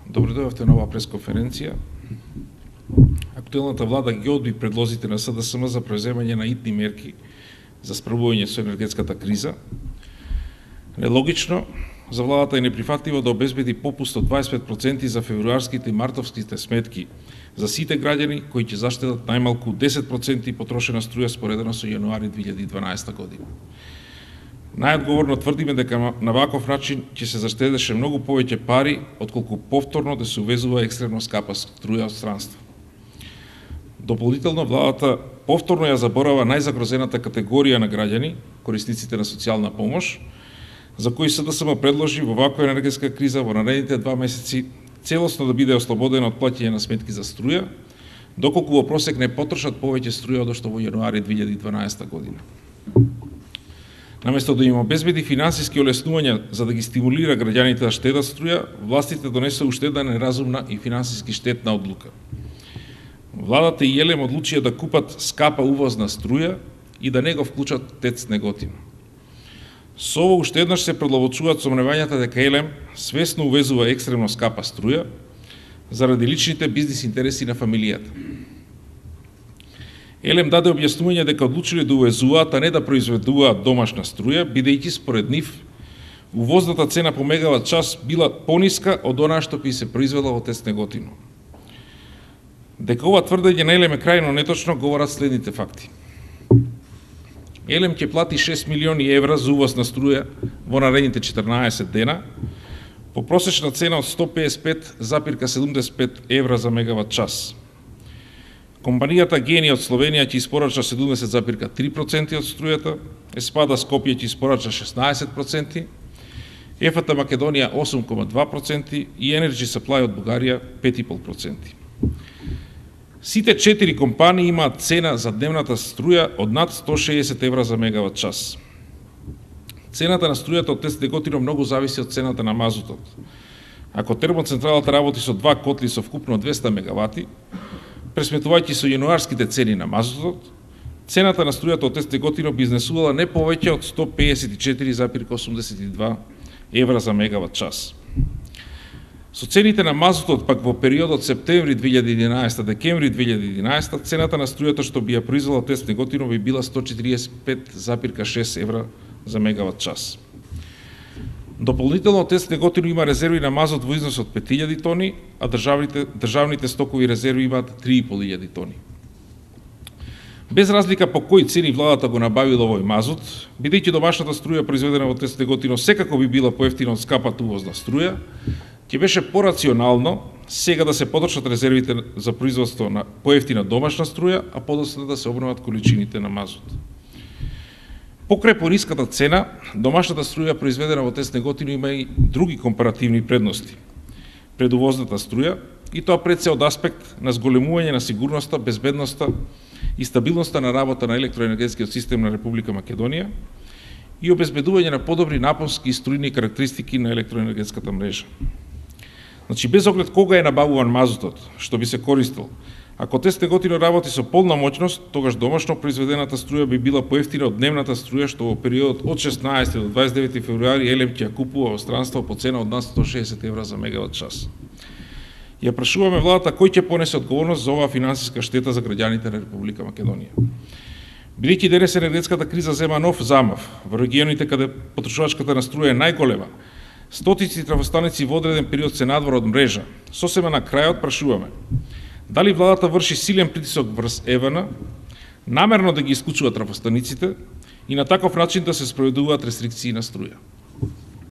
Добредојавте на оваа пресконференција. Актуелната влада ги одби предлозите на СДСМ за преземање на итни мерки за справување со енергетската криза. Нелогично, за владата е неприфатливо да обезбеди попуст од 25% за февруарските и мартовските сметки за сите граѓани кои ќе заштедат најмалку 10% потрошена струја споредено со јануари 2012 година. Најодговорно тврдиме дека на ваков начин ќе се заштедеше многу повеќе пари отколку повторно да се увезува екстремно скапа струја од странство. Дополнително, владата повторно ја заборава најзагрозената категорија на граѓани, корисниците на социјална помош, за кои СДСМ предложи во ваква енергетска криза во наредните 2 месеци целосно да биде ослободена од плаќање на сметки за струја, доколку во просек не потрошат повеќе струја од што во јануари 2012 година. Наместо да им обезбеди финансиски олеснувања за да ги стимулира граѓаните да штедат струја, властите донесе уште една неразумна и финансиски штетна одлука. Владата и ЕЛЕМ одлучија да купат скапа увозна струја и да не го вклучат ТЕЦ Неготино. Со ово уште еднаш се предловочуваат сомневањата дека ЕЛЕМ свесно увезува екстремно скапа струја заради личните бизнис интереси на фамилијата. ЕЛЕМ даде објаснување дека одлучиле да увезуваат, а не да произведуваат домашна струја, бидејќи според нив увозната цена по мегават час била пониска од онаа што би се произвела во ТЕЦ Неготино. Дека ова тврдење на ЕЛЕМ е крајно неточно говорат следните факти. ЕЛЕМ ќе плати 6 милиони евра за увоз на струја во наредните 14 дена по просечна цена од 155,75 евра за мегават час. Компанијата Гени од Словенија ќе испорача 70,3% од струјата, Еспада Скопје ќе испорача 16%, ЕФТ Македонија 8,2% и Енерджи Саплај од Бугарија 5,5%. Сите 4 компании имаат цена за дневната струја од над 160 евра за мегават час. Цената на струјата од ТЕЦ Неготино многу зависи од цената на мазутот. Ако термоцентралата работи со 2 котли со вкупно 200 мегавати, пресметувајќи со јануарските цени на мазутот, цената на струјата од ТЕЦ Неготино би изнесувала не повеќе од 154,82 евра за мегават час. Со цените на мазутот пак во периодот септември 2011 декември 2011 цената на струјата што би ја произвела ТЕЦ Неготино би била 145,6 евра за мегават час. Дополнително ТЕЦ Неготино има резерви на мазут во износ од 5000 тони, а државните стокови резерви имаат 3500 тони. Без разлика по кои цени владата го набавила овој мазут, бидејќи домашната струја произведена во ТЕЦ Неготино секако би била поевтина од скапата увозна струја, ќе беше порационално сега да се потрошат резервите за производство на поевтина домашна струја, а подоцна да се обноват количините на мазут. Покрај пониската цена, домашната струја произведена во ТЕЦ Неготино има и други компаративни предности пред увозната струја, и тоа пред се од аспект на зголемување на сигурноста, безбедноста и стабилноста на работа на електроенергетскиот систем на Република Македонија и обезбедување на подобри напонски и струјни карактеристики на електроенергетската мрежа. Значи, без оглед кога е набавуван мазутот, што би се користил, ако ТЕЦ Неготино работи со полна моќност, тогаш домашно произведената струја би била поевтина од дневната струја што во периодот од 16 до 29 февруари ЕЛЕМ ќе ја купува во странство по цена од над 160 евра за мегават час. Ја прашуваме владата кој ќе понесе одговорност за оваа финансиска штета за граѓаните на Република Македонија. Бидејќи денес енергетската криза зема нов замав во регионите каде потрошувачката на струја е најголема, стотици трафостаници во одреден период се надвор од мрежа. Сосема на крајот прашуваме дали владата врши силен притисок врз ЕВН, намерно да ги исклучува трафостаниците и на таков начин да се спроведуваат рестрикции на струја.